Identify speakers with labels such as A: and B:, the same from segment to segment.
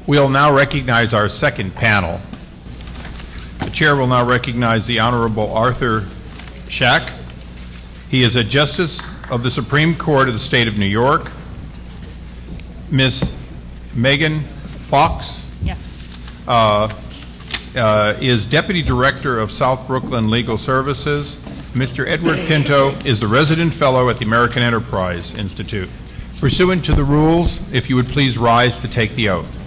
A: We'll now recognize our second panel. The chair will now recognize the Honorable Arthur Schack. He is a Justice of the Supreme Court of the State of New York. Ms. Megan Fox is Deputy Director of South Brooklyn Legal Services. Mr. Edward Pinto is the Resident Fellow at the American Enterprise Institute. Pursuant to the rules, if you would please rise to take the oath.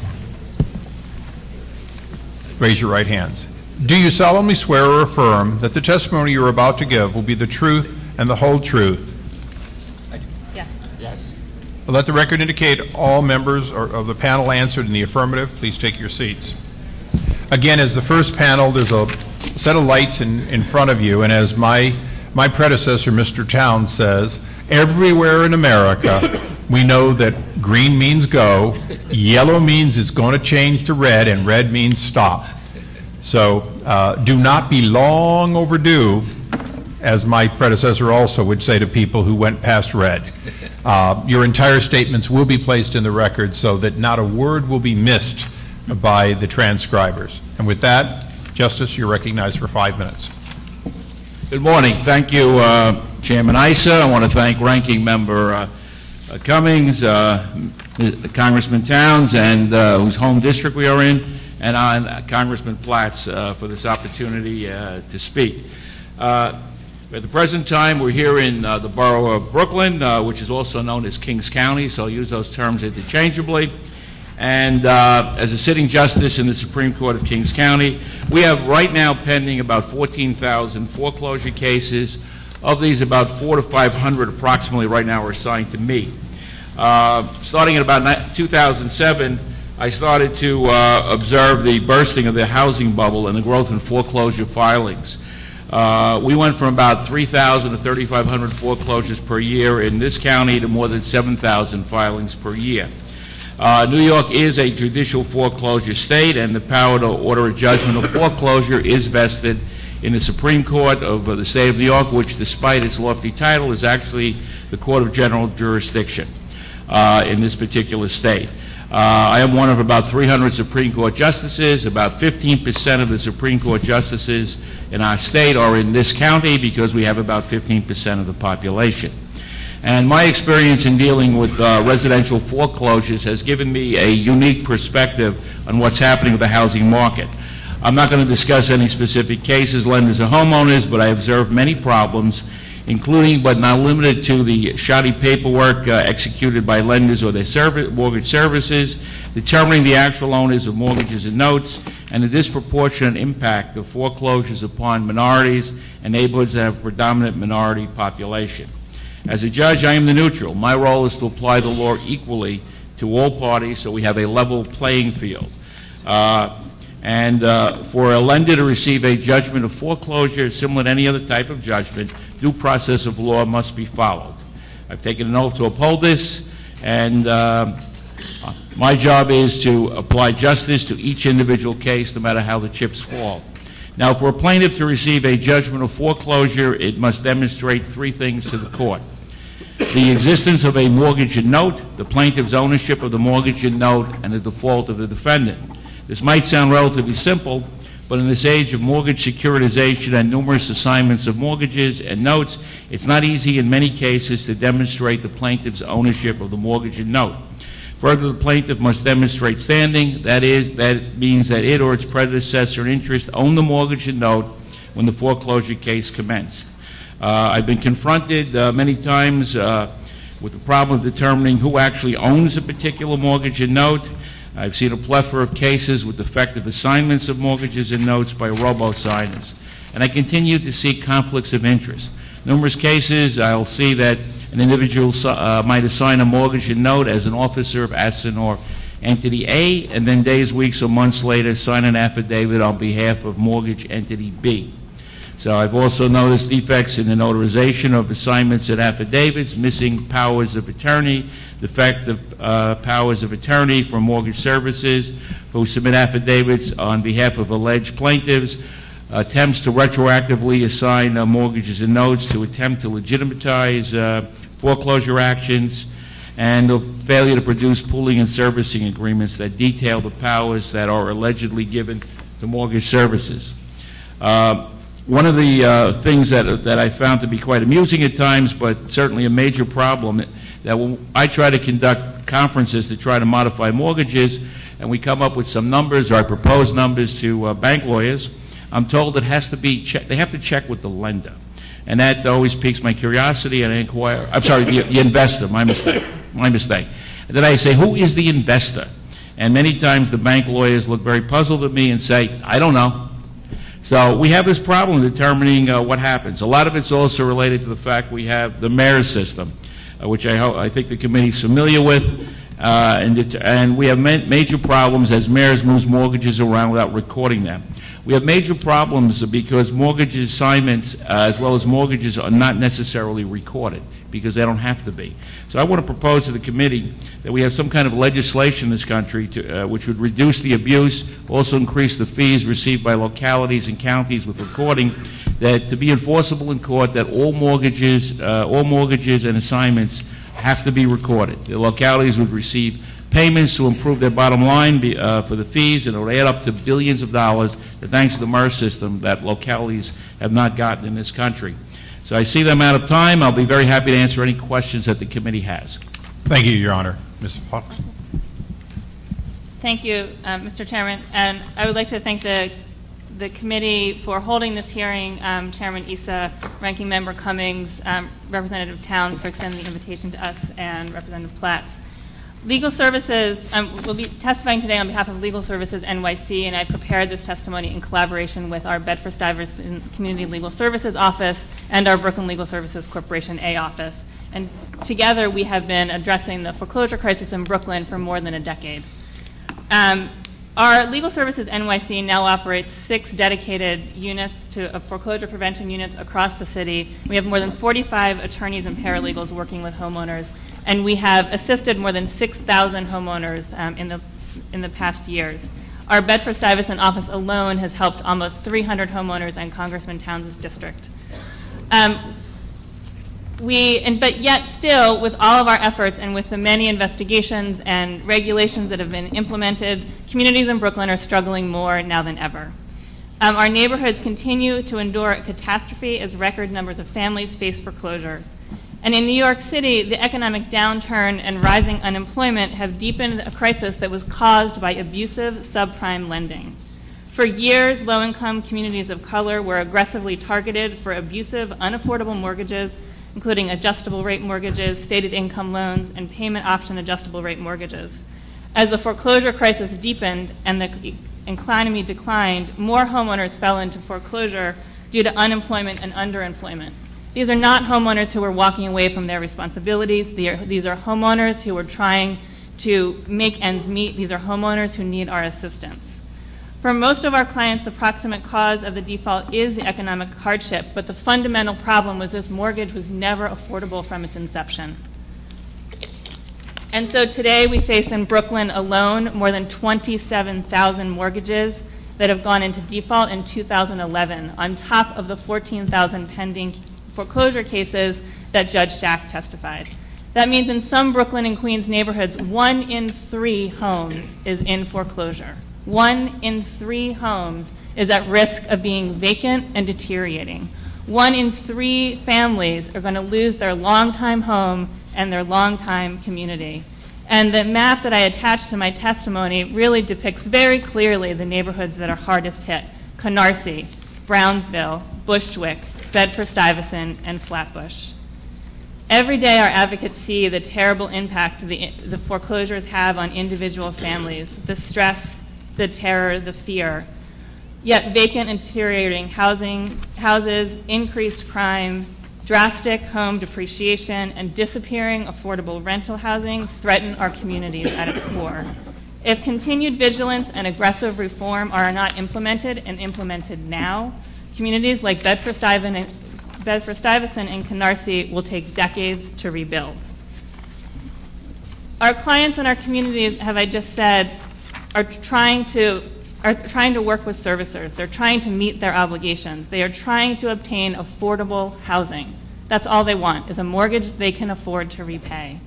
A: Raise your right hands. Do you solemnly swear or affirm that the testimony you are about to give will be the truth and the whole truth?
B: Yes.
A: Yes. Let the record indicate all members of the panel answered in the affirmative. Please take your seats. Again, as the first panel, there's a set of lights in front of you, and as my predecessor, Mr. Towns, says, everywhere in America, we know that green means go, yellow means it's going to change to red, and red means stop. So do not be long overdue, as my predecessor also would say to people who went past red. Your entire statements will be placed in the record so that not a word will be missed by the transcribers. And with that, Justice, you're recognized for 5 minutes.
C: Good morning. Thank you, Chairman Issa. I want to thank Ranking Member Cummings, Congressman Towns, and whose home district we are in, and Congressman Platts for this opportunity to speak. At the present time, we're here in the borough of Brooklyn, which is also known as Kings County, so I'll use those terms interchangeably. And as a sitting justice in the Supreme Court of Kings County, we have right now pending about 14,000 foreclosure cases. Of these, about 400 to 500 approximately right now are assigned to me. Starting in about 2007, I started to observe the bursting of the housing bubble and the growth in foreclosure filings. We went from about 3,000 to 3,500 foreclosures per year in this county to more than 7,000 filings per year. New York is a judicial foreclosure state, and the power to order a judgment of foreclosure is vested in the Supreme Court of the state of New York, which, despite its lofty title, is actually the court of general jurisdiction in this particular state. I am one of about 300 Supreme Court justices. About 15% of the Supreme Court justices in our state are in this county because we have about 15% of the population. And my experience in dealing with residential foreclosures has given me a unique perspective on what's happening with the housing market. I'm not going to discuss any specific cases, lenders or homeowners, but I observed many problems, including but not limited to the shoddy paperwork executed by lenders or their mortgage services, determining the actual owners of mortgages and notes, and the disproportionate impact of foreclosures upon minorities and neighborhoods that have a predominant minority population. As a judge, I am the neutral. My role is to apply the law equally to all parties so we have a level playing field. For a lender to receive a judgment of foreclosure similar to any other type of judgment, due process of law must be followed. I've taken an oath to uphold this, and my job is to apply justice to each individual case, no matter how the chips fall. Now, for a plaintiff to receive a judgment of foreclosure, it must demonstrate three things to the court: the existence of a mortgage and note, the plaintiff's ownership of the mortgage and note, and the default of the defendant. This might sound relatively simple, but in this age of mortgage securitization and numerous assignments of mortgages and notes, it's not easy in many cases to demonstrate the plaintiff's ownership of the mortgage and note. Further, the plaintiff must demonstrate standing. That means that it or its predecessor in interest owned the mortgage and note when the foreclosure case commenced. I've been confronted many times with the problem of determining who actually owns a particular mortgage and note. I've seen a plethora of cases with defective assignments of mortgages and notes by robo-signers. And I continue to see conflicts of interest. Numerous cases, I'll see that an individual might assign a mortgage and note as an officer of asset or entity A, and then days, weeks, or months later sign an affidavit on behalf of mortgage entity B. So I've also noticed defects in the notarization of assignments and affidavits, missing powers of attorney, defective powers of attorney for mortgage services who submit affidavits on behalf of alleged plaintiffs, attempts to retroactively assign mortgages and notes to attempt to legitimize foreclosure actions, and the failure to produce pooling and servicing agreements that detail the powers that are allegedly given to mortgage services. One of the things that I found to be quite amusing at times, but certainly a major problem, that when I try to conduct conferences to try to modify mortgages, and we come up with some numbers, or I propose numbers to bank lawyers, I'm told it has to be they have to check with the lender. And that always piques my curiosity, and I inquire, I'm sorry, the investor, my mistake. And then I say, who is the investor? And many times the bank lawyers look very puzzled at me and say, I don't know. So we have this problem determining what happens. A lot of it's also related to the fact we have the mayor's system, which I think the committee's familiar with, and we have major problems as mayors move mortgages around without recording them. We have major problems because mortgage assignments as well as mortgages are not necessarily recorded because they don't have to be. So I want to propose to the committee that we have some kind of legislation in this country which would reduce the abuse, also increase the fees received by localities and counties with recording, that to be enforceable in court that all mortgages and assignments have to be recorded. The localities would receive payments to improve their bottom line for the fees, and it will add up to billions of dollars, thanks to the MERS system that localities have not gotten in this country. So I see them out of time. I'll be very happy to answer any questions that the committee has.
A: Thank you, Your Honor. Ms. Fox.
B: Thank you, Mr. Chairman. And I would like to thank the committee for holding this hearing, Chairman Issa, Ranking Member Cummings, Representative Towns for extending the invitation to us, and Representative Platts. Legal Services, will be testifying today on behalf of Legal Services NYC, and I prepared this testimony in collaboration with our Bedford-Stuyvesant Community Legal Services Office and our Brooklyn Legal Services Corporation A office. And together we have been addressing the foreclosure crisis in Brooklyn for more than a decade. Our Legal Services NYC now operates 6 dedicated units of foreclosure prevention units across the city. We have more than 45 attorneys and paralegals working with homeowners, and we have assisted more than 6,000 homeowners in the past years. Our Bedford-Stuyvesant office alone has helped almost 300 homeowners in Congressman Towns' district. But yet still, with all of our efforts and with the many investigations and regulations that have been implemented, communities in Brooklyn are struggling more now than ever. Our neighborhoods continue to endure a catastrophe as record numbers of families face foreclosures. And in New York City, the economic downturn and rising unemployment have deepened a crisis that was caused by abusive subprime lending. For years, low-income communities of color were aggressively targeted for abusive, unaffordable mortgages, including adjustable rate mortgages, stated income loans, and payment option adjustable rate mortgages. As the foreclosure crisis deepened and the economy declined, more homeowners fell into foreclosure due to unemployment and underemployment. These are not homeowners who are walking away from their responsibilities. These are homeowners who are trying to make ends meet. These are homeowners who need our assistance. For most of our clients, the proximate cause of the default is the economic hardship, but the fundamental problem was this mortgage was never affordable from its inception. And so today we face in Brooklyn alone more than 27,000 mortgages that have gone into default in 2011, on top of the 14,000 pending foreclosure cases that Judge Shack testified. That means in some Brooklyn and Queens neighborhoods, 1 in 3 homes is in foreclosure. 1 in 3 homes is at risk of being vacant and deteriorating. 1 in 3 families are going to lose their longtime home and their longtime community. And the map that I attached to my testimony really depicts very clearly the neighborhoods that are hardest hit: Canarsie, Brownsville, Bushwick, Bedford-Stuyvesant, and Flatbush. Every day our advocates see the terrible impact the foreclosures have on individual families, the stress, the terror, the fear. Yet vacant and deteriorating houses, increased crime, drastic home depreciation, and disappearing affordable rental housing threaten our communities at its core. If continued vigilance and aggressive reform are not implemented and implemented now, communities like Bedford-Stuyvesant and Canarsie will take decades to rebuild. Our clients and our communities, have I just said, are trying to work with servicers. They're trying to meet their obligations. They are trying to obtain affordable housing. That's all they want, is a mortgage they can afford to repay.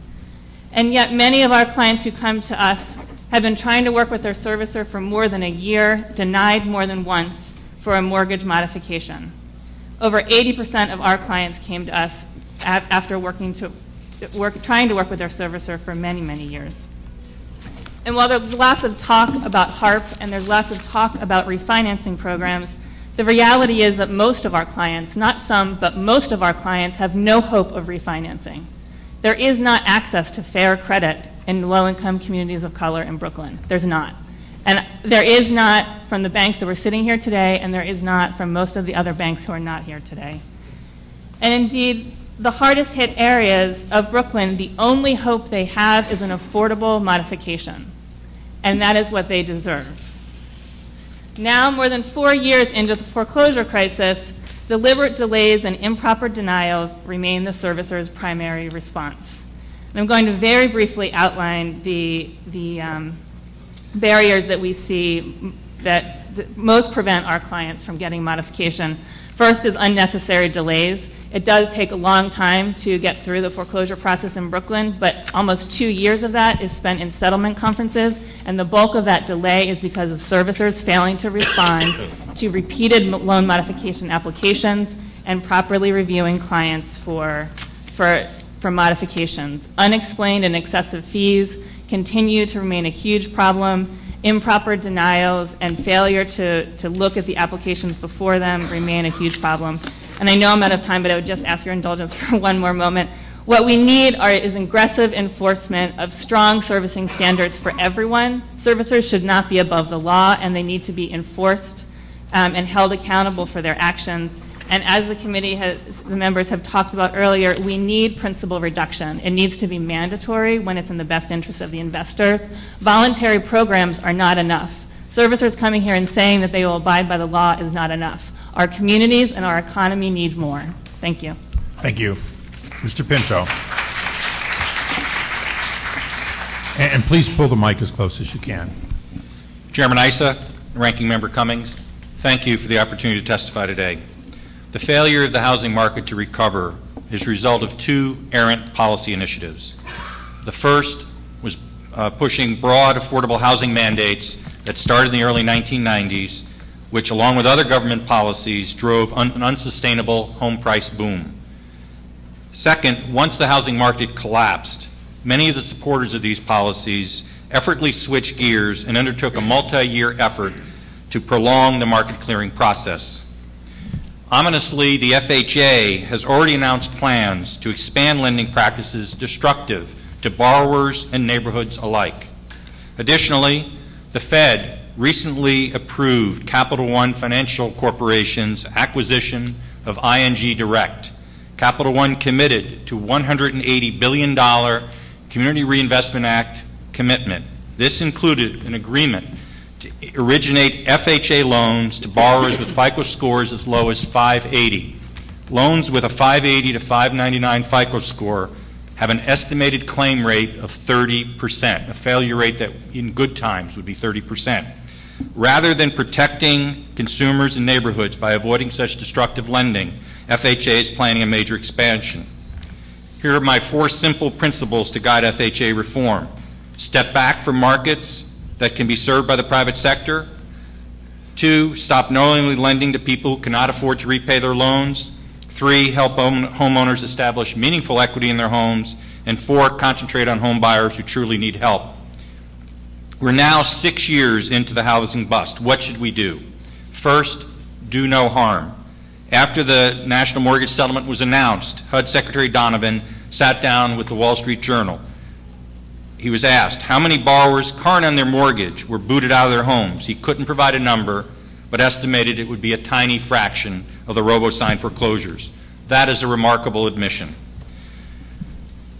B: And yet many of our clients who come to us have been trying to work with their servicer for more than a year, denied more than once for a mortgage modification. Over 80% of our clients came to us after trying to work with their servicer for many, many years. And while there's lots of talk about HARP and there's lots of talk about refinancing programs, the reality is that most of our clients, not some, but most of our clients have no hope of refinancing. There is not access to fair credit in low-income communities of color in Brooklyn. There's not. And there is not from the banks that were sitting here today, and there is not from most of the other banks who are not here today. And indeed, the hardest hit areas of Brooklyn, the only hope they have is an affordable modification. And that is what they deserve. Now, more than 4 years into the foreclosure crisis, deliberate delays and improper denials remain the servicer's primary response. And I'm going to very briefly outline the barriers that we see that most prevent our clients from getting modification. First is unnecessary delays. It does take a long time to get through the foreclosure process in Brooklyn, but almost 2 years of that is spent in settlement conferences, and the bulk of that delay is because of servicers failing to respond to repeated loan modification applications and properly reviewing clients for modifications. Unexplained and excessive fees continue to remain a huge problem. Improper denials and failure to look at the applications before them remain a huge problem. And I know I'm out of time, but I would just ask your indulgence for one more moment. What we need is aggressive enforcement of strong servicing standards for everyone. Servicers should not be above the law, and they need to be enforced and held accountable for their actions. And as the committee the members have talked about earlier, we need principal reduction. It needs to be mandatory when it's in the best interest of the investors. Voluntary programs are not enough. Servicers coming here and saying that they will abide by the law is not enough. Our communities and our economy need more. Thank you.
A: Thank you. Mr. Pinto. And please pull the mic as close as you can.
D: Chairman Issa, Ranking Member Cummings, thank you for the opportunity to testify today. The failure of the housing market to recover is a result of two errant policy initiatives. The first was pushing broad affordable housing mandates that started in the early 1990s, which along with other government policies drove an unsustainable home price boom. Second, once the housing market collapsed, many of the supporters of these policies effortlessly switched gears and undertook a multi-year effort to prolong the market clearing process. Ominously, the FHA has already announced plans to expand lending practices destructive to borrowers and neighborhoods alike. Additionally, the Fed recently approved Capital One Financial Corporation's acquisition of ING Direct. Capital One committed to $180 billion Community Reinvestment Act commitment. This included an agreement to originate FHA loans to borrowers with FICO scores as low as 580. Loans with a 580 to 599 FICO score have an estimated claim rate of 30%, a failure rate that in good times would be 30%. Rather than protecting consumers and neighborhoods by avoiding such destructive lending, FHA is planning a major expansion. Here are my 4 simple principles to guide FHA reform. Step back from markets that can be served by the private sector. 2, stop knowingly lending to people who cannot afford to repay their loans. 3, help homeowners establish meaningful equity in their homes. And 4, concentrate on home buyers who truly need help. We're now 6 years into the housing bust. What should we do? First, do no harm. After the national mortgage settlement was announced, HUD Secretary Donovan sat down with the Wall Street Journal. He was asked how many borrowers current on their mortgage were booted out of their homes. He couldn't provide a number, but estimated it would be a tiny fraction of the robo-signed foreclosures. That is a remarkable admission.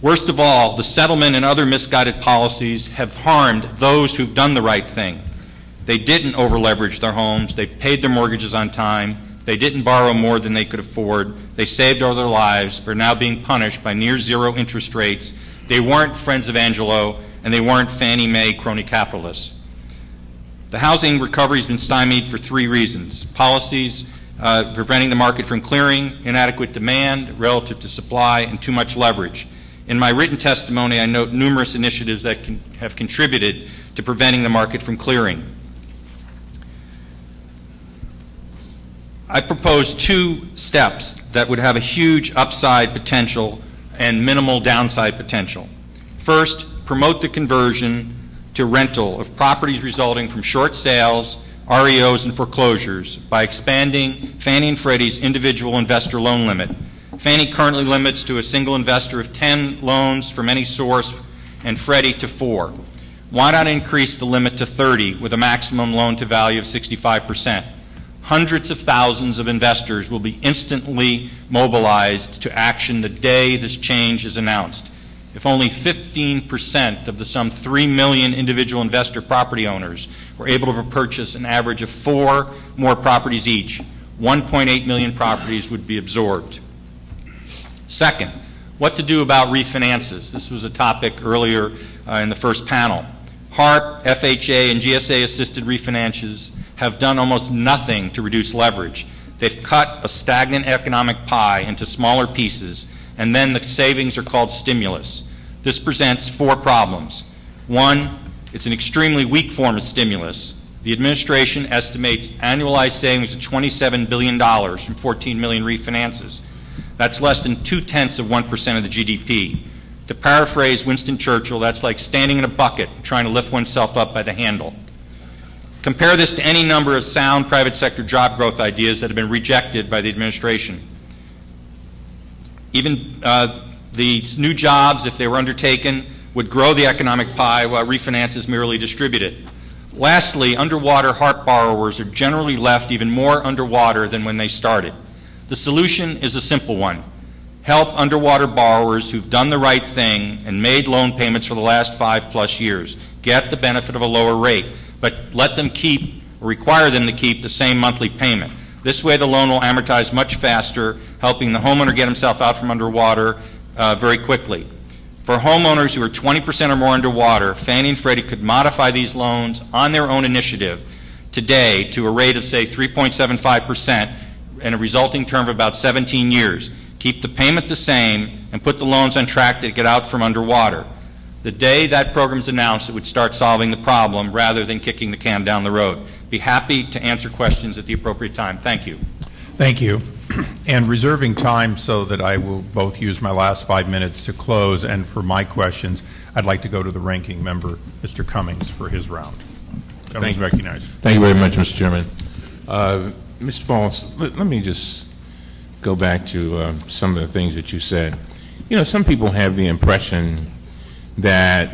D: Worst of all, the settlement and other misguided policies have harmed those who've done the right thing. They didn't over-leverage their homes. They paid their mortgages on time. They didn't borrow more than they could afford. They saved all their lives, but are now being punished by near-zero interest rates. They weren't friends of Angelo, and they weren't Fannie Mae crony capitalists. The housing recovery has been stymied for 3 reasons. Policies preventing the market from clearing, inadequate demand relative to supply, and too much leverage. In my written testimony, I note numerous initiatives that have contributed to preventing the market from clearing. I propose 2 steps that would have a huge upside potential and minimal downside potential. First, promote the conversion to rental of properties resulting from short sales, REOs, and foreclosures by expanding Fannie and Freddie's individual investor loan limit. Fannie currently limits to a single investor of 10 loans from any source and Freddie to 4. Why not increase the limit to 30 with a maximum loan to value of 65%? Hundreds of thousands of investors will be instantly mobilized to action the day this change is announced. If only 15% of the some 3 million individual investor property owners were able to purchase an average of 4 more properties each, 1.8 million properties would be absorbed. Second, what to do about refinances. This was a topic earlier in the first panel. HARP, FHA, and GSA-assisted refinances have done almost nothing to reduce leverage. They've cut a stagnant economic pie into smaller pieces, and then the savings are called stimulus. This presents 4 problems. 1, it's an extremely weak form of stimulus. The administration estimates annualized savings of $27 billion from 14 million refinances. That's less than 0.2% of the GDP. To paraphrase Winston Churchill, that's like standing in a bucket trying to lift oneself up by the handle. Compare this to any number of sound private sector job growth ideas that have been rejected by the administration. Even these new jobs, if they were undertaken, would grow the economic pie while refinances merely distribute it. Lastly, underwater HARP borrowers are generally left even more underwater than when they started. The solution is a simple one. Help underwater borrowers who've done the right thing and made loan payments for the last 5+ years get the benefit of a lower rate, but let them keep, or require them to keep, the same monthly payment. This way the loan will amortize much faster, helping the homeowner get himself out from underwater very quickly. For homeowners who are 20% or more underwater, Fannie and Freddie could modify these loans on their own initiative today to a rate of, say, 3.75% and a resulting term of about 17 years. Keep the payment the same and put the loans on track to get out from underwater. The day that program is announced, it would start solving the problem rather than kicking the can down the road. Be happy to answer questions at the appropriate time. Thank you.
A: Thank you. And reserving time so that I will both use my last 5 minutes to close and for my questions, I'd like to go to the ranking member, Mr. Cummings, for his round. Cummings recognized.
E: Thank you very much, Mr. Chairman. Mr. Falls, let me just go back to some of the things that you said. You know, some people have the impression that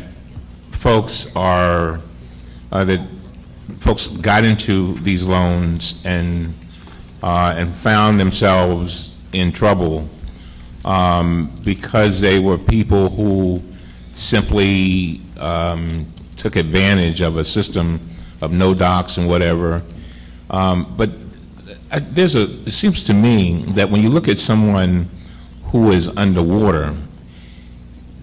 E: folks got into these loans and found themselves in trouble because they were people who simply took advantage of a system of no docs and whatever. But it seems to me that when you look at someone who is underwater,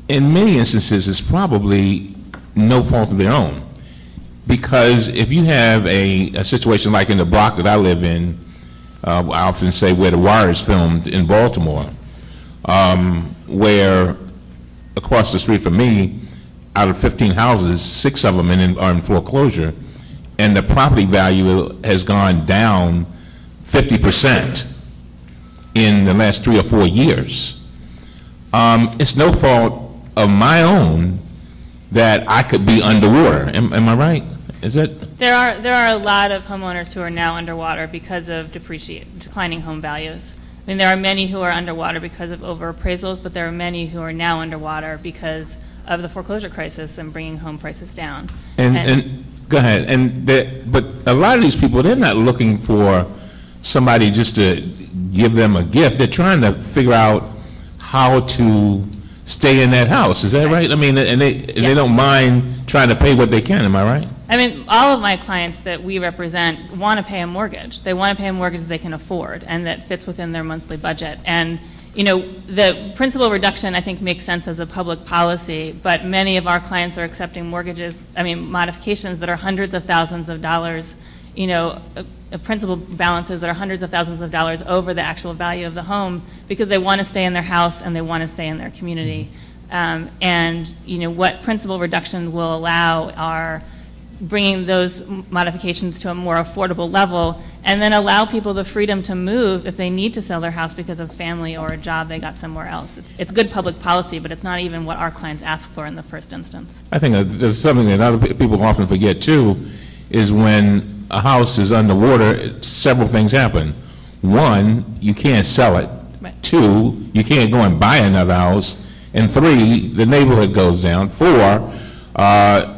E: in many instances it's probably no fault of their own. Because if you have a situation like in the block that I live in, I often say where The Wire is filmed in Baltimore, where across the street from me, out of 15 houses, 6 of them are in foreclosure, and the property value has gone down 50% in the last 3 or 4 years. It's no fault of my own that I could be underwater. Am I right? Is it?
B: There are a lot of homeowners who are now underwater because of declining home values. I mean, there are many who are underwater because of overappraisals, but there are many who are now underwater because of the foreclosure crisis and bringing home prices down.
E: And go ahead. But a lot of these people, they're not looking for somebody just to give them a gift. They're trying to figure out how to stay in that house. Is that right? I mean, and they don't mind trying to pay what they can. Am I right?
B: I mean, all of my clients that we represent want to pay a mortgage. They want to pay a mortgage that they can afford and that fits within their monthly budget. And, you know, the principal reduction, I think, makes sense as a public policy, but many of our clients are accepting mortgages, modifications that are hundreds of thousands of dollars, you know, principal balances that are hundreds of thousands of dollars over the actual value of the home because they want to stay in their house and they want to stay in their community. And what principal reduction will allow are bringing those modifications to a more affordable level, and then allow people the freedom to move if they need to sell their house because of family or a job they got somewhere else. It's good public policy, but it's not even what our clients ask for in the first instance.
E: I think there's something that other people often forget too, is when a house is underwater, several things happen. One, you can't sell it.
B: Right.
E: Two, you can't go and buy another house. And three, the neighborhood goes down. Four,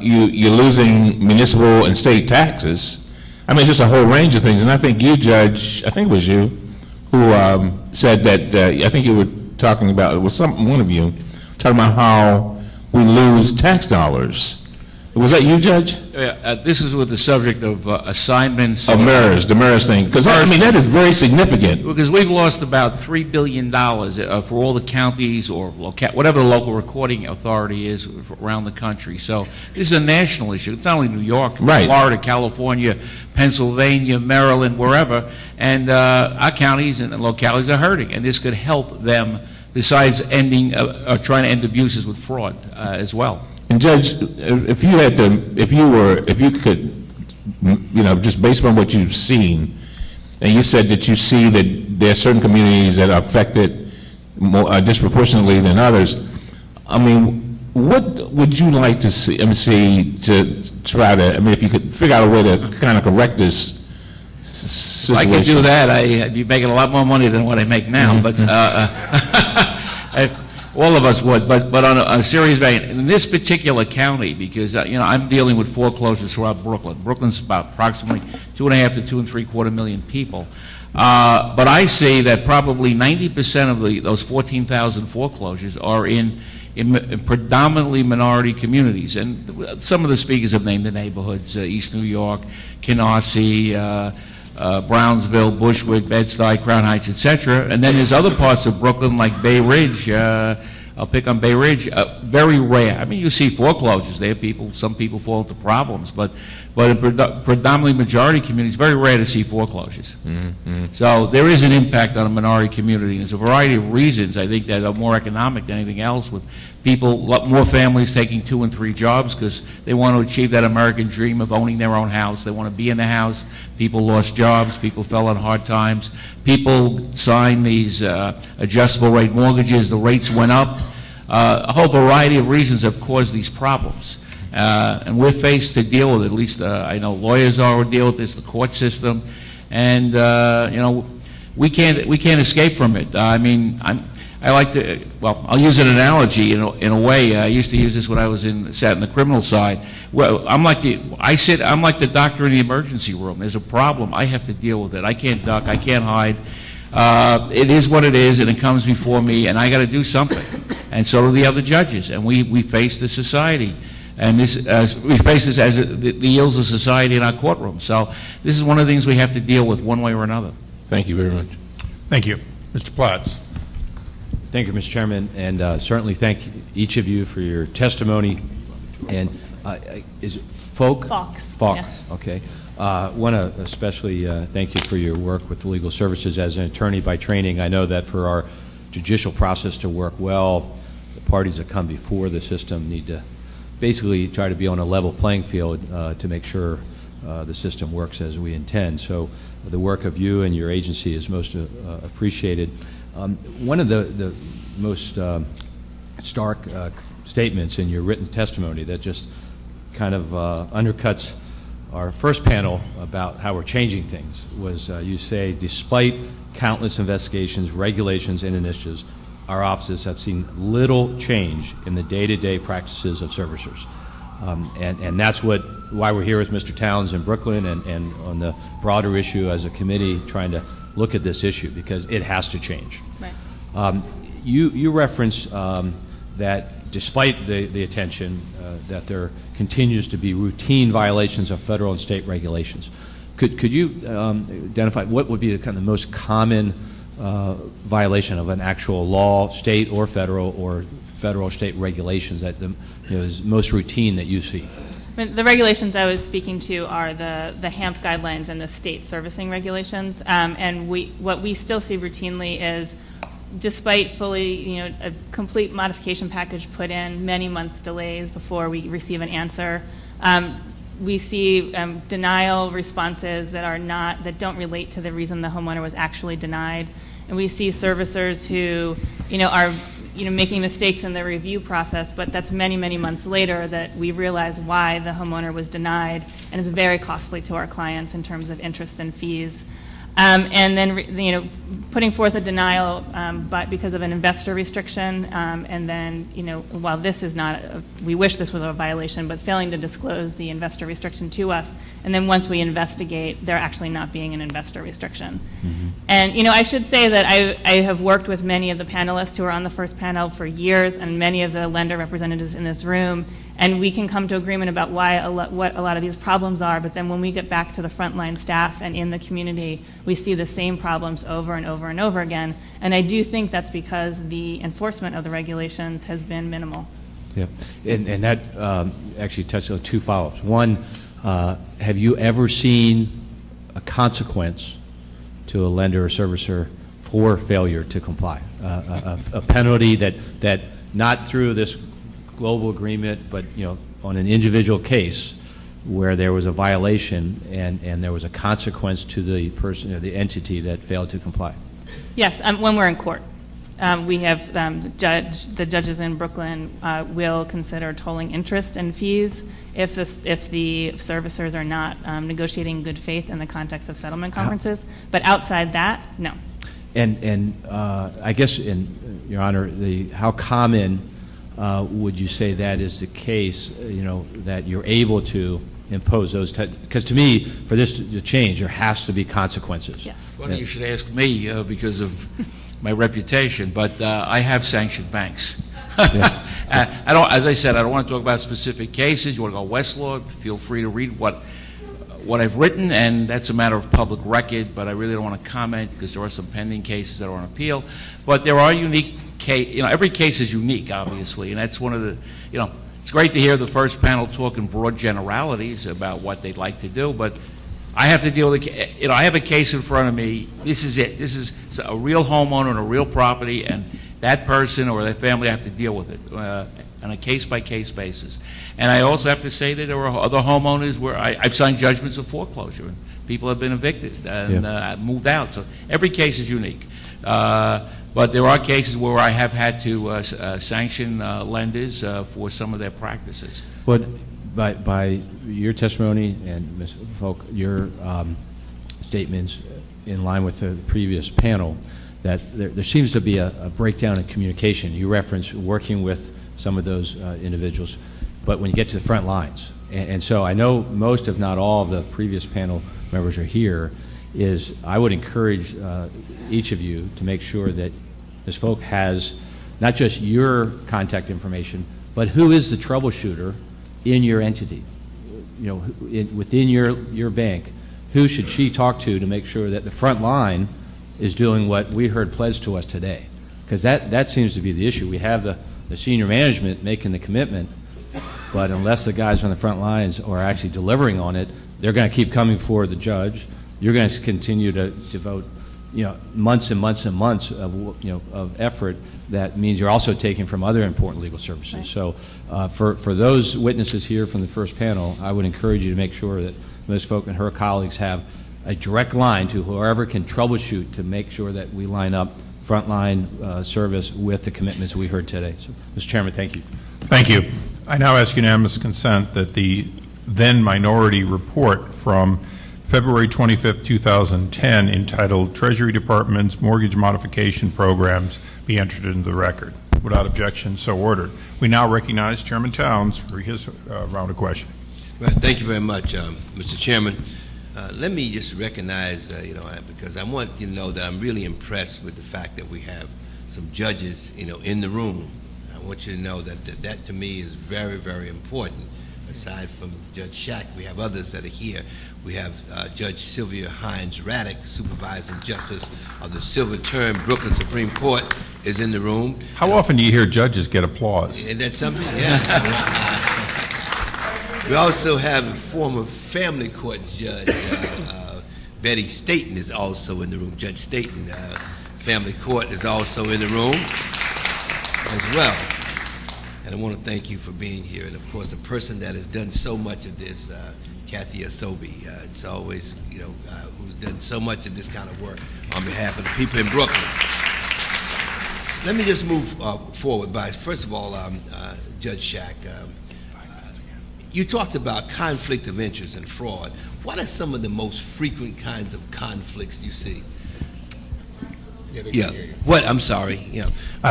E: you're losing municipal and state taxes. I mean, it's just a whole range of things. And I think you, Judge, I think it was you, who said that, I think you were talking about, it was one of you, talking about how we lose tax dollars. Was that you, Judge?
C: This is with the subject of assignments.
E: Of MERS, the MERS thing. Because, I mean, that is very significant.
C: Because we've lost about $3 billion for all the counties or whatever the local recording authority is around the country. So this is a national issue. It's not only New York,
E: right.
C: Florida, California, Pennsylvania, Maryland, wherever. And our counties and localities are hurting. And this could help them besides ending, trying to end abuses with fraud as well.
E: And Judge, if you could, just based on what you've seen, and you said that you see that there are certain communities that are affected more disproportionately than others. I mean, what would you like to see to try to? I mean, if you could figure out a way to kind of correct this situation.
C: If I could do that, I'd be making a lot more money than what I make now. But all of us would, but on a serious vein, in this particular county, because I'm dealing with foreclosures throughout Brooklyn. Brooklyn's about approximately 2.5 to 2.75 million people, but I see that probably 90% of those 14,000 foreclosures are in predominantly minority communities, and some of the speakers have named the neighborhoods: East New York, Canarsie, Brownsville, Bushwick, Bed-Stuy, Crown Heights, etc. And then there's other parts of Brooklyn like Bay Ridge. I'll pick on Bay Ridge. Very rare. I mean, you see foreclosures there. Some people fall into problems, but in predominantly majority communities, very rare to see foreclosures. Mm-hmm. So there is an impact on a minority community. And there's a variety of reasons, I think, that are more economic than anything else, with people, more families taking 2 and 3 jobs because they want to achieve that American dream of owning their own house. They want to be in the house. People lost jobs. People fell on hard times. People signed these adjustable rate mortgages. The rates went up. A whole variety of reasons have caused these problems. And we're faced to deal with it. At least I know lawyers are deal with this, the court system, and we can't escape from it. I mean, I like to, well, I'll use an analogy in a way. I used to use this when I was sat in the criminal side. Well, I'm like the doctor in the emergency room. There's a problem, I have to deal with it. I can't duck, I can't hide. It is what it is, and it comes before me, and I got to do something. And so do the other judges, and we face the society. And we face this as the ills of society in our courtroom. So this is one of the things we have to deal with one way or another.
E: Thank you very much.
A: Thank you. Mr. Platts.
F: Thank you, Mr. Chairman, and certainly thank each of you for your testimony. And is it Fox?
B: Yes.
F: Okay. Want to especially thank you for your work with legal services as an attorney by training. I know that for our judicial process to work well, the parties that come before the system need to basically try to be on a level playing field to make sure the system works as we intend. So the work of you and your agency is most appreciated. One of the most stark statements in your written testimony that just kind of undercuts our first panel about how we're changing things was you say, despite countless investigations, regulations, and initiatives, our offices have seen little change in the day-to-day practices of servicers. And that's why we're here with Mr. Towns in Brooklyn and on the broader issue as a committee trying to look at this issue because it has to change.
B: Right.
F: You reference that despite the attention that there continues to be routine violations of federal and state regulations. Could you identify what would be the kind of the most common violation of an actual law, state or federal or state regulations that is most routine that you see?
B: I mean, the regulations I was speaking to are the HAMP guidelines and the state servicing regulations. And what we still see routinely is despite fully, a complete modification package put in, many months delays before we receive an answer. We see denial responses that don't relate to the reason the homeowner was actually denied, and we see servicers who, are making mistakes in the review process, but that's many, many months later that we realize why the homeowner was denied, and it's very costly to our clients in terms of interest and fees. And then, putting forth a denial because of an investor restriction, and then, while this is not, we wish this was a violation, but failing to disclose the investor restriction to us, and then once we investigate, there actually not being an investor restriction. Mm-hmm. And, I should say that I have worked with many of the panelists who are on the first panel for years, and many of the lender representatives in this room, and we can come to agreement about what a lot of these problems are, but then when we get back to the frontline staff and in the community, we see the same problems over and over and over again. And I do think that's because the enforcement of the regulations has been minimal.
F: Yeah, and that actually touches on two follow-ups. One, have you ever seen a consequence to a lender or servicer for failure to comply? A penalty that not through this global agreement, but on an individual case where there was a violation and there was a consequence to the person or the entity that failed to comply?
B: Yes, when we're in court. We have the judges in Brooklyn will consider tolling interest and fees if the servicers are not negotiating in good faith in the context of settlement conferences. But outside that, no. And
F: I guess, in Your Honor, how common would you say that is the case? That you're able to impose those, because to me, for this to change, there has to be consequences.
B: Yes.
C: Well, you should ask me because of my reputation, but I have sanctioned banks.
F: Yeah.
C: As I said, I don't want to talk about specific cases. You want to go Westlaw, feel free to read what I've written, and that's a matter of public record, but I really don't want to comment because there are some pending cases that are on appeal. But there are unique cases. Every case is unique, obviously, and that's one of the, it's great to hear the first panel talk in broad generalities about what they'd like to do, but I have to deal with, I have a case in front of me. This is it. This is a real homeowner and a real property, and that person or their family have to deal with it on a case-by-case basis. And I also have to say that there are other homeowners where I've signed judgments of foreclosure, and people have been evicted and moved out. So every case is unique. But there are cases where I have had to sanction lenders for some of their practices.
F: But by your testimony and Ms. Folk, your statements in line with the previous panel, that there seems to be a breakdown in communication. You referenced working with some of those individuals, but when you get to the front lines, and so I know most, if not all, of the previous panel members are here, I would encourage each of you to make sure that Ms. Folk has not just your contact information, but who is the troubleshooter in your entity, within your bank. Who should she talk to make sure that the front line is doing what we heard pledged to us today? Because that seems to be the issue. We have the senior management making the commitment, but unless the guys on the front lines are actually delivering on it, they're going to keep coming before the judge. You're going to continue to devote months and months and months of effort. That means you're also taking from other important legal services. Right. So for those witnesses here from the first panel, I would encourage you to make sure that Ms. Folk and her colleagues have a direct line to whoever can troubleshoot to make sure that we line up frontline service with the commitments we heard today. So, Mr. Chairman, thank you.
A: Thank you. I now ask unanimous consent that the then minority report from February 25th, 2010, entitled Treasury Department's Mortgage Modification Programs, be entered into the record. Without objection, so ordered. We now recognize Chairman Towns for his round of questioning.
G: Well, thank you very much, Mr. Chairman. Let me just recognize, because I want you to know that I'm really impressed with the fact that we have some judges, in the room. I want you to know that to me is very, very important. Aside from Judge Shack, we have others that are here. We have Judge Sylvia Hines Raddick, Supervising Justice of the Silver Term Brooklyn Supreme Court, is in the room.
A: How often do you hear judges get applause?
G: And that's something, yeah. We also have a former family court judge, Betty Staten, is also in the room. Judge Staten, Family Court is also in the room as well. And I want to thank you for being here. And of course, the person that has done so much of this, Kathy Asobi, it's always, who's done so much of this kind of work on behalf of the people in Brooklyn. Let me just move forward by, first of all, Judge Shack, you talked about conflict of interest and fraud. What are some of the most frequent kinds of conflicts you see? Yeah. What? I'm sorry. Yeah.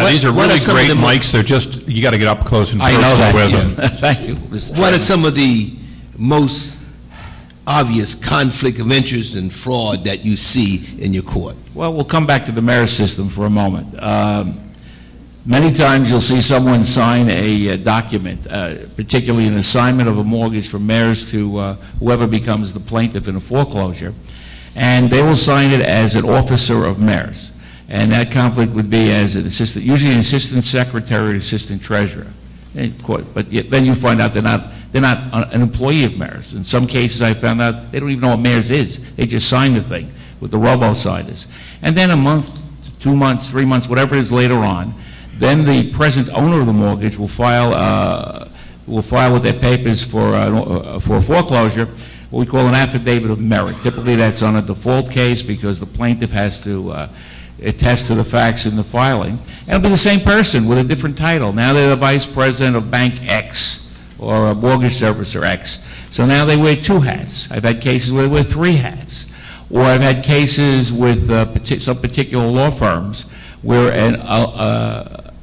A: These are really great mics. They're just, you got to get up close and personal with them.
C: Thank you, Mr.
G: What are some of the most obvious conflict of interest and fraud that you see in your court?
C: Well, we'll come back to the merit system for a moment. Many times you'll see someone sign a document, particularly an assignment of a mortgage from mayors to whoever becomes the plaintiff in a foreclosure, and they will sign it as an officer of mayors. And that conflict would be as an assistant, usually an assistant secretary or assistant treasurer. But then you find out they're not an employee of mayors. In some cases I found out they don't even know what mayors is. They just sign the thing with the robo-signers. And then a month, 2 months, 3 months, whatever it is later on, then the present owner of the mortgage will file with their papers for a foreclosure, what we call an affidavit of merit. Typically that's on a default case because the plaintiff has to attest to the facts in the filing. And it'll be the same person with a different title. Now they're the vice president of Bank X or a mortgage servicer X. So now they wear 2 hats. I've had cases where they wear 3 hats. Or I've had cases with some particular law firms where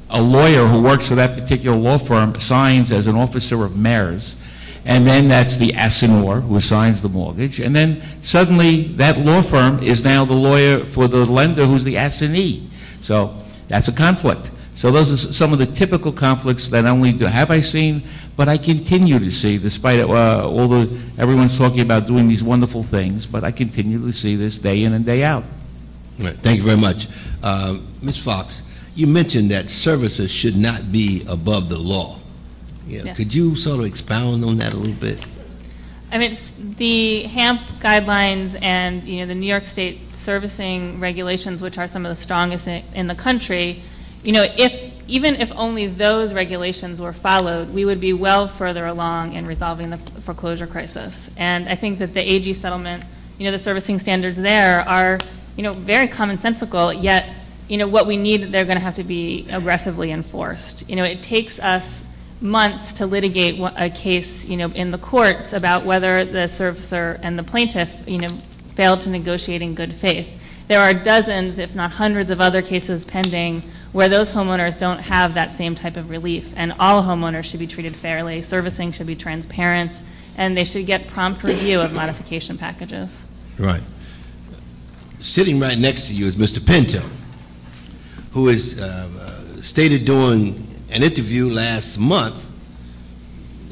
C: a lawyer who works for that particular law firm signs as an officer of mayors, and then that's the assignor who assigns the mortgage, and then suddenly that law firm is now the lawyer for the lender who's the assignee. So that's a conflict. So those are some of the typical conflicts that not only have I seen, but I continue to see, despite everyone's talking about doing these wonderful things, but I continue to see this day in and day out.
G: Right. Thank you very much. Ms. Fox, you mentioned that servicers should not be above the law.
B: Yes.
G: Could you sort of expound on that a little bit?
B: I mean, the HAMP guidelines and the New York State servicing regulations, which are some of the strongest in the country, even if only those regulations were followed, we would be well further along in resolving the foreclosure crisis. And I think that the AG settlement, the servicing standards there are, very commonsensical, yet, what we need, they're going to have to be aggressively enforced. It takes us months to litigate a case, in the courts about whether the servicer and the plaintiff, failed to negotiate in good faith. There are dozens, if not hundreds, of other cases pending where those homeowners don't have that same type of relief, and all homeowners should be treated fairly. Servicing should be transparent, and they should get prompt review of modification packages.
G: Right. Sitting right next to you is Mr. Pinto, who is stated during an interview last month,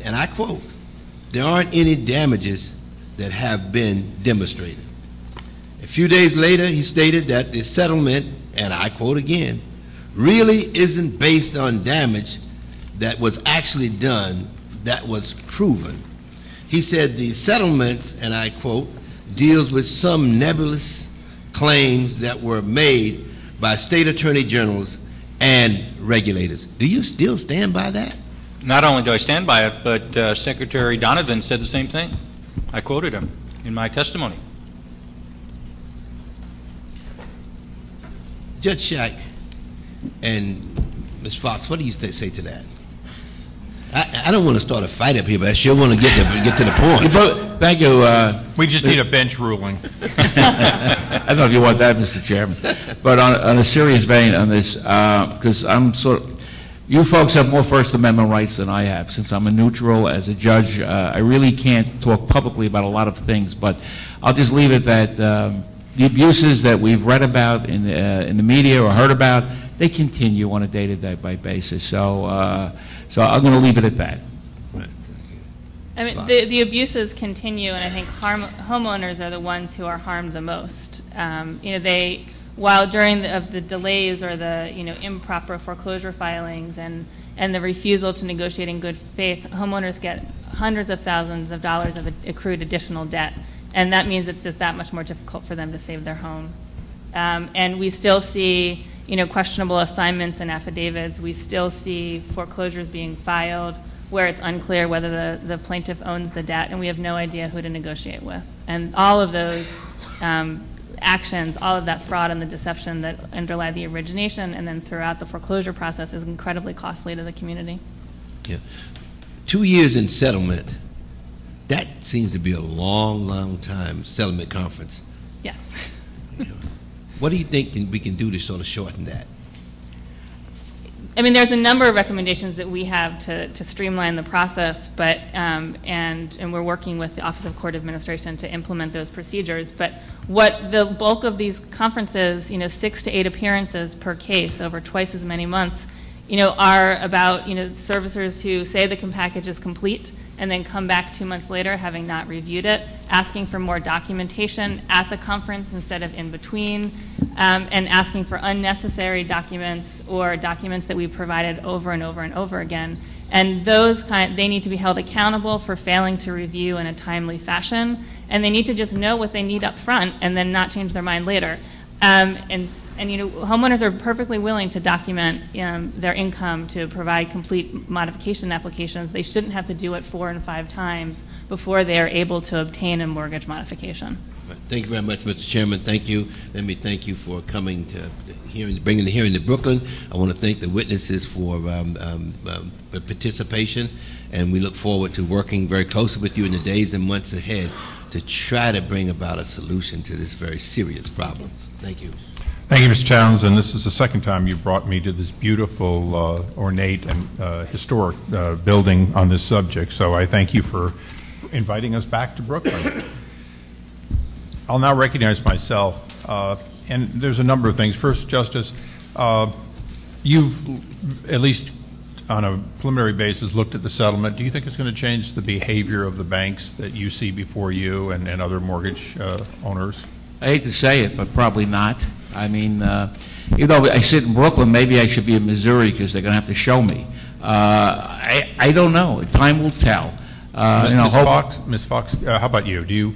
G: and I quote, "There aren't any damages that have been demonstrated." A few days later, he stated that the settlement, and I quote again, "really isn't based on damage that was actually done, that was proven." He said the settlements, and I quote, "deals with some nebulous claims that were made by state attorney generals and regulators." Do you still stand by that?
D: Not only do I stand by it, but Secretary Donovan said the same thing. I quoted him in my testimony.
G: Judge Shack and Ms. Fox, what do you say to that? I don't want to start a fight up here, but I sure want to get to the point.
C: Thank you.
A: We just need a bench ruling.
C: I don't know if you want that, Mr. Chairman. But on a serious vein on this, because you folks have more First Amendment rights than I have. Since I'm a neutral as a judge, I really can't talk publicly about a lot of things, but I'll just leave it that the abuses that we've read about in the media or heard about, they continue on a day-to-day basis. So I'm going to leave it at that.
B: I mean, the abuses continue, and I think homeowners are the ones who are harmed the most. While during the delays or the improper foreclosure filings and the refusal to negotiate in good faith, homeowners get hundreds of thousands of dollars of accrued additional debt, and that means it's just that much more difficult for them to save their home. And we still see, questionable assignments and affidavits. We still see foreclosures being filed where it's unclear whether the plaintiff owns the debt, and we have no idea who to negotiate with. And all of those actions, all of that fraud and the deception that underlie the origination and then throughout the foreclosure process is incredibly costly to the community.
G: Yeah. 2 years in settlement, that seems to be a long, long time, settlement conference.
B: Yes.
G: What do you think we can do to sort of shorten that?
B: I mean, there's a number of recommendations that we have to streamline the process, but and we're working with the Office of Court Administration to implement those procedures. But what the bulk of these conferences, 6 to 8 appearances per case over twice as many months, are about servicers who say the package is complete and then come back 2 months later having not reviewed it, asking for more documentation at the conference instead of in between, and asking for unnecessary documents or documents that we provided over and over and over again. And those they need to be held accountable for failing to review in a timely fashion, and they need to just know what they need up front and then not change their mind later. And homeowners are perfectly willing to document their income to provide complete modification applications. They shouldn't have to do it 4 and 5 times before they are able to obtain a mortgage modification.
G: Thank you very much, Mr. Chairman. Thank you. Let me thank you for coming to bringing the hearing to Brooklyn. I want to thank the witnesses for participation, and we look forward to working very closely with you in the days and months ahead to try to bring about a solution to this very serious problem. Thank you.
A: Thank you, Mr. Townsend. This is the second time you brought me to this beautiful, ornate, and historic building on this subject, so I thank you for inviting us back to Brooklyn. I'll now recognize myself, and there's a number of things. First, Justice, you've, at least on a preliminary basis, looked at the settlement. Do you think it's going to change the behavior of the banks that you see before you and other mortgage owners?
C: I hate to say it, but probably not. I mean, even though I sit in Brooklyn, maybe I should be in Missouri because they're going to have to show me. I don't know. Time will tell.
A: Ms. Fox, how about you? Do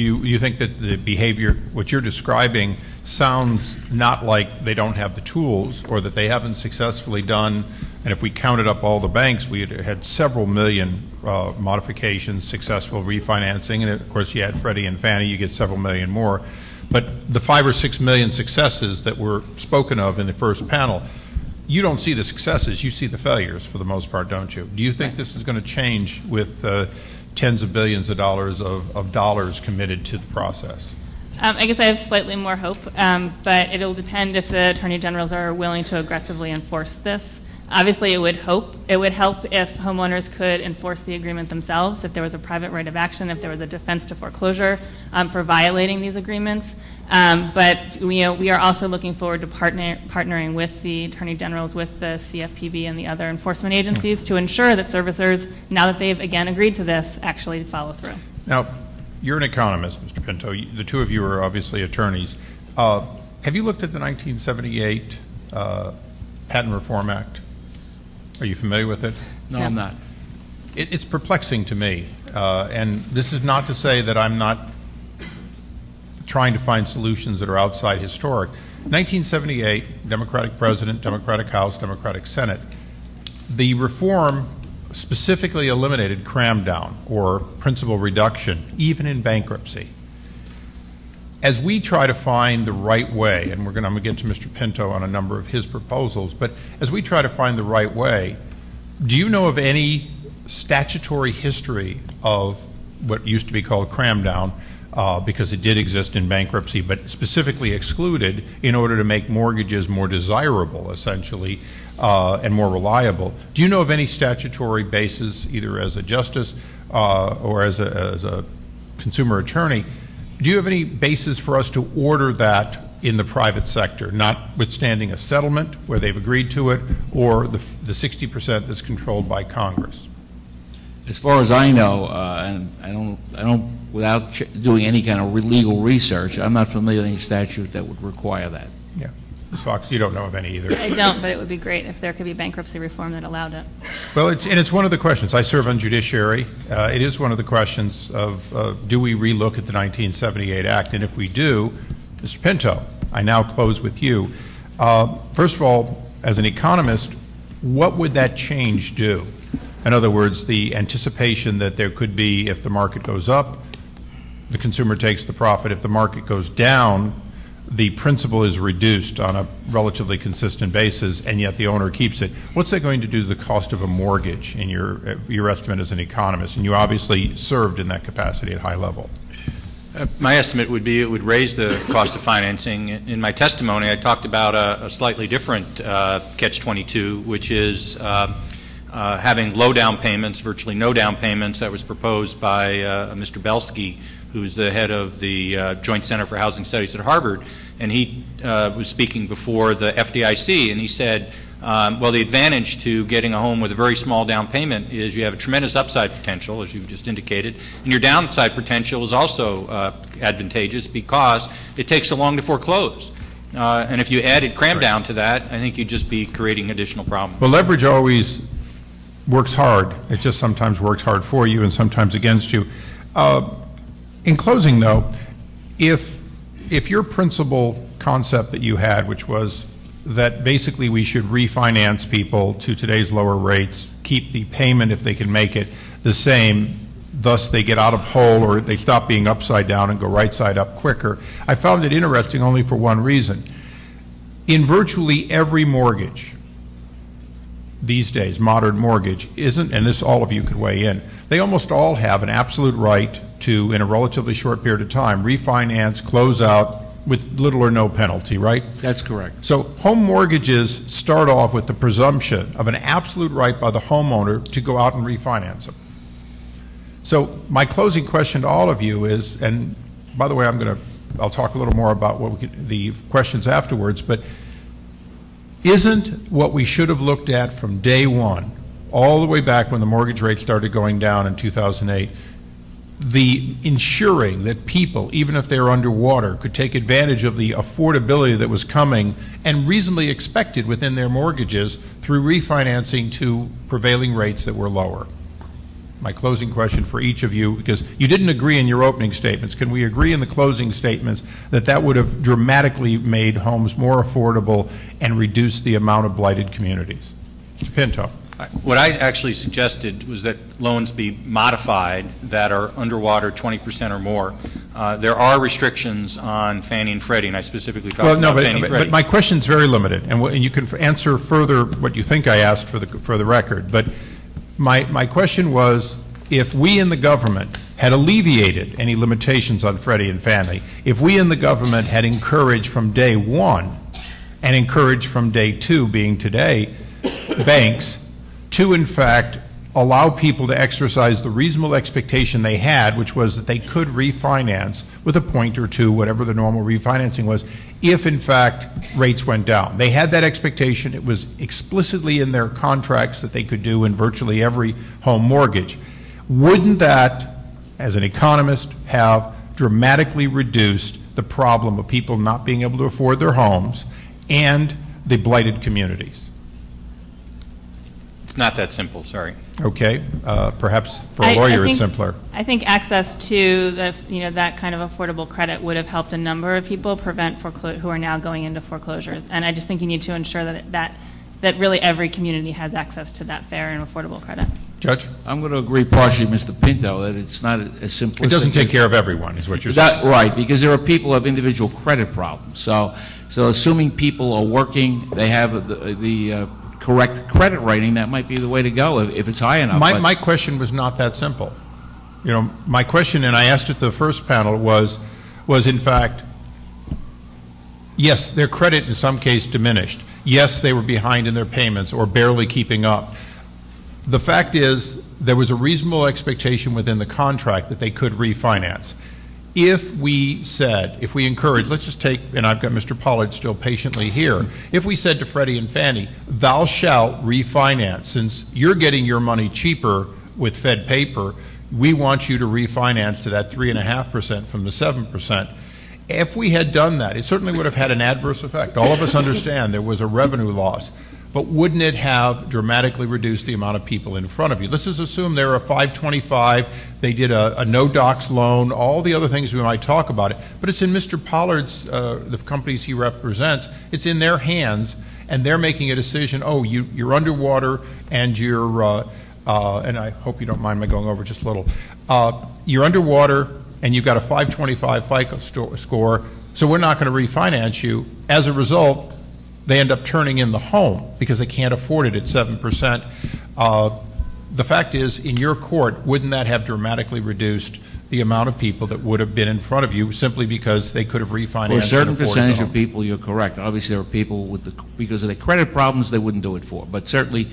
A: you think that the behavior, what you're describing, sounds not like they don't have the tools or that they haven't successfully done, and if we counted up all the banks, we had several million modifications, successful refinancing, and of course you had Freddie and Fannie, you get several million more. But the 5 or 6 million successes that were spoken of in the first panel, you don't see the successes, you see the failures for the most part, don't you? Do you think this is going to change with tens of billions of dollars committed to the process?
B: I guess I have slightly more hope, but it'll depend if the Attorney Generals are willing to aggressively enforce this. Obviously, it would help if homeowners could enforce the agreement themselves, if there was a private right of action, if there was a defense to foreclosure for violating these agreements. But we are also looking forward to partnering with the Attorney Generals, with the CFPB and the other enforcement agencies to ensure that servicers, now that they've again agreed to this, actually follow through.
A: Now, you're an economist, Mr. Pinto. The two of you are obviously attorneys. Have you looked at the 1978 Patent Reform Act? Are you familiar with it?
C: No, I'm not.
A: It's perplexing to me, and this is not to say that I'm not trying to find solutions that are outside historic. 1978, Democratic President, Democratic House, Democratic Senate. The reform specifically eliminated cram down or principal reduction, even in bankruptcy. As we try to find the right way, and I'm going to get to Mr. Pinto on a number of his proposals, but as we try to find the right way, do you know of any statutory history of what used to be called cram down, because it did exist in bankruptcy, but specifically excluded in order to make mortgages more desirable, essentially, and more reliable? Do you know of any statutory basis, either as a justice or as a consumer attorney? Do you have any basis for us to order that in the private sector, notwithstanding a settlement where they've agreed to it, or the 60% that's controlled by Congress?
C: As far as I know, and I don't, without doing any kind of legal research, I'm not familiar with any statute that would require that.
A: Yeah. Ms. Fox, you don't know of any either.
B: I don't, but it would be great if there could be bankruptcy reform that allowed it.
A: Well, it's one of the questions. I serve on judiciary. It is one of the questions of do we relook at the 1978 Act, and if we do, Mr. Pinto, I now close with you. First of all, as an economist, what would that change do? In other words, the anticipation that there could be, if the market goes up, the consumer takes the profit. If the market goes down, the principal is reduced on a relatively consistent basis, and yet the owner keeps it. What's that going to do to the cost of a mortgage in your estimate as an economist? And you obviously served in that capacity at high level.
D: My estimate would be it would raise the cost of financing. In my testimony, I talked about a slightly different catch-22, which is having low down payments, virtually no down payments. That was proposed by Mr. Belsky, who's the head of the Joint Center for Housing Studies at Harvard, and he was speaking before the FDIC, and he said, well, the advantage to getting a home with a very small down payment is you have a tremendous upside potential, as you've just indicated, and your downside potential is also advantageous because it takes so long to foreclose. And if you added cram down to that, I think you'd just be creating additional problems.
A: Well, leverage always works hard. It just sometimes works hard for you and sometimes against you. In closing, though, if your principal concept that you had, which was that basically we should refinance people to today's lower rates, keep the payment, if they can make it, the same, thus they get out of hole or they stop being upside down and go right side up quicker, I found it interesting only for one reason. In virtually every mortgage these days, modern mortgage, isn't, and this all of you could weigh in, they almost all have an absolute right to, in a relatively short period of time, refinance, close out with little or no penalty, right?
C: That's correct.
A: So home mortgages start off with the presumption of an absolute right by the homeowner to go out and refinance them. So my closing question to all of you is, and by the way, I'll talk a little more about the questions afterwards, but isn't what we should have looked at from day one, all the way back when the mortgage rate started going down in 2008, the ensuring that people, even if they're underwater, could take advantage of the affordability that was coming and reasonably expected within their mortgages through refinancing to prevailing rates that were lower? My closing question for each of you, because you didn't agree in your opening statements, can we agree in the closing statements that that would have dramatically made homes more affordable and reduced the amount of blighted communities? Mr. Pinto.
D: What I actually suggested was that loans be modified that are underwater 20% or more. There are restrictions on Fannie and Freddie, and I specifically talked about Fannie and Freddie.
A: But my question is very limited, and you can answer further what you think I asked for the record. But my question was, if we in the government had alleviated any limitations on Freddie and Fannie, if we in the government had encouraged from day one and encouraged from day two, being today, banks to, in fact, allow people to exercise the reasonable expectation they had, which was that they could refinance with a point or two, whatever the normal refinancing was, if, in fact, rates went down. They had that expectation. It was explicitly in their contracts that they could do in virtually every home mortgage. Wouldn't that, as an economist, have dramatically reduced the problem of people not being able to afford their homes and the blighted communities?
D: It's not that simple, sorry.
A: Okay, perhaps for a lawyer it's simpler. I
B: think access to that kind of affordable credit would have helped a number of people prevent who are now going into foreclosures. And I just think you need to ensure that really every community has access to that fair and affordable credit. Judge?
C: I'm going to agree partially, Mr. Pinto, that it's not as simplistic.
A: It doesn't take care of everyone, is what you're saying.
C: Right, because there are people who have individual credit problems. So assuming people are working, they have the correct credit rating, that might be the way to go if it's high enough.
A: My question was not that simple. My question, and I asked it to the first panel, was in fact, yes, their credit in some case diminished. Yes, they were behind in their payments or barely keeping up. The fact is, there was a reasonable expectation within the contract that they could refinance. If we said, if we encouraged, let's just take, and I've got Mr. Pollard still patiently here, if we said to Freddie and Fannie, thou shalt refinance, since you're getting your money cheaper with Fed paper, we want you to refinance to that 3.5% from the 7%. If we had done that, it certainly would have had an adverse effect. All of us understand there was a revenue loss. but wouldn't it have dramatically reduced the amount of people in front of you? Let's just assume they're a 525, they did a no-docs loan, all the other things we might talk about it, but it's in Mr. Pollard's, the companies he represents, it's in their hands, and they're making a decision, oh, you're underwater, and you're, and I hope you don't mind my going over just a little, you're underwater, and you've got a 525 FICO score, so we're not going to refinance you. As a result, they end up turning in the home because they can't afford it at 7%. The fact is, in your court, wouldn't that have dramatically reduced the amount of people that would have been in front of you simply because they could have refinanced?
C: For a certain percentage of people, you're correct. Obviously, there are people with because of their credit problems, they wouldn't do it for. But certainly,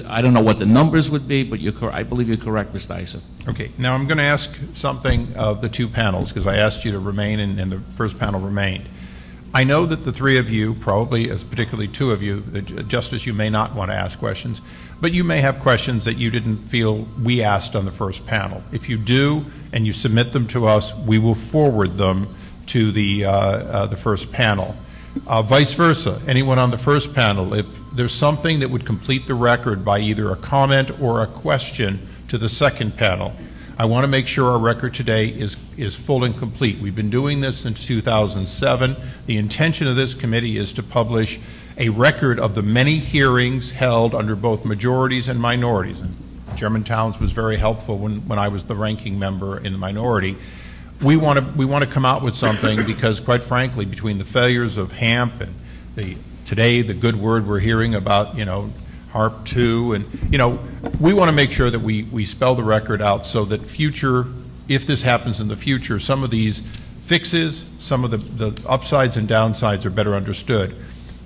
C: I don't know what the numbers would be, but I believe you're correct, Mr. Issa.
A: Okay. Now, I'm going to ask something of the two panels because I asked you to remain, and the first panel remained. I know that the three of you, probably as particularly two of you, Justice, you may not want to ask questions, but you may have questions that you didn't feel we asked on the first panel. If you do and you submit them to us, we will forward them to the first panel. Vice versa, anyone on the first panel, if there's something that would complete the record by either a comment or a question to the second panel, I want to make sure our record today is full and complete. We've been doing this since 2007. The intention of this committee is to publish a record of the many hearings held under both majorities and minorities. And Chairman Towns was very helpful when I was the ranking member in the minority. We want to come out with something because, quite frankly, between the failures of HAMP and today the good word we're hearing about, HARP 2, and we want to make sure that we spell the record out so that if this happens in the future, some of these fixes, some of the upsides and downsides are better understood.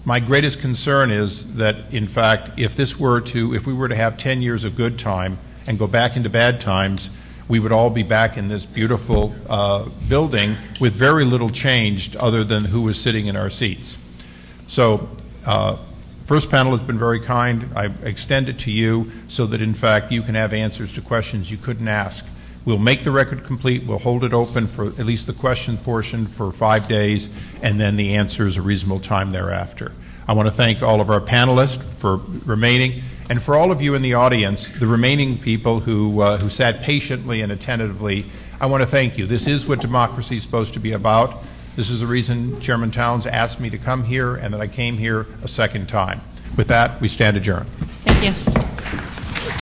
A: My greatest concern is that, in fact, if we were to have 10 years of good time and go back into bad times, we would all be back in this beautiful building with very little changed other than who was sitting in our seats. So, first panel has been very kind. I extend it to you so that, in fact, you can have answers to questions you couldn't ask. We'll make the record complete. We'll hold it open for at least the question portion for 5 days, and then the answers a reasonable time thereafter. I want to thank all of our panelists for remaining, and for all of you in the audience, the remaining people who sat patiently and attentively, I want to thank you. This is what democracy is supposed to be about. This is the reason Chairman Towns asked me to come here and that I came here a second time. With that, we stand adjourned.
B: Thank you.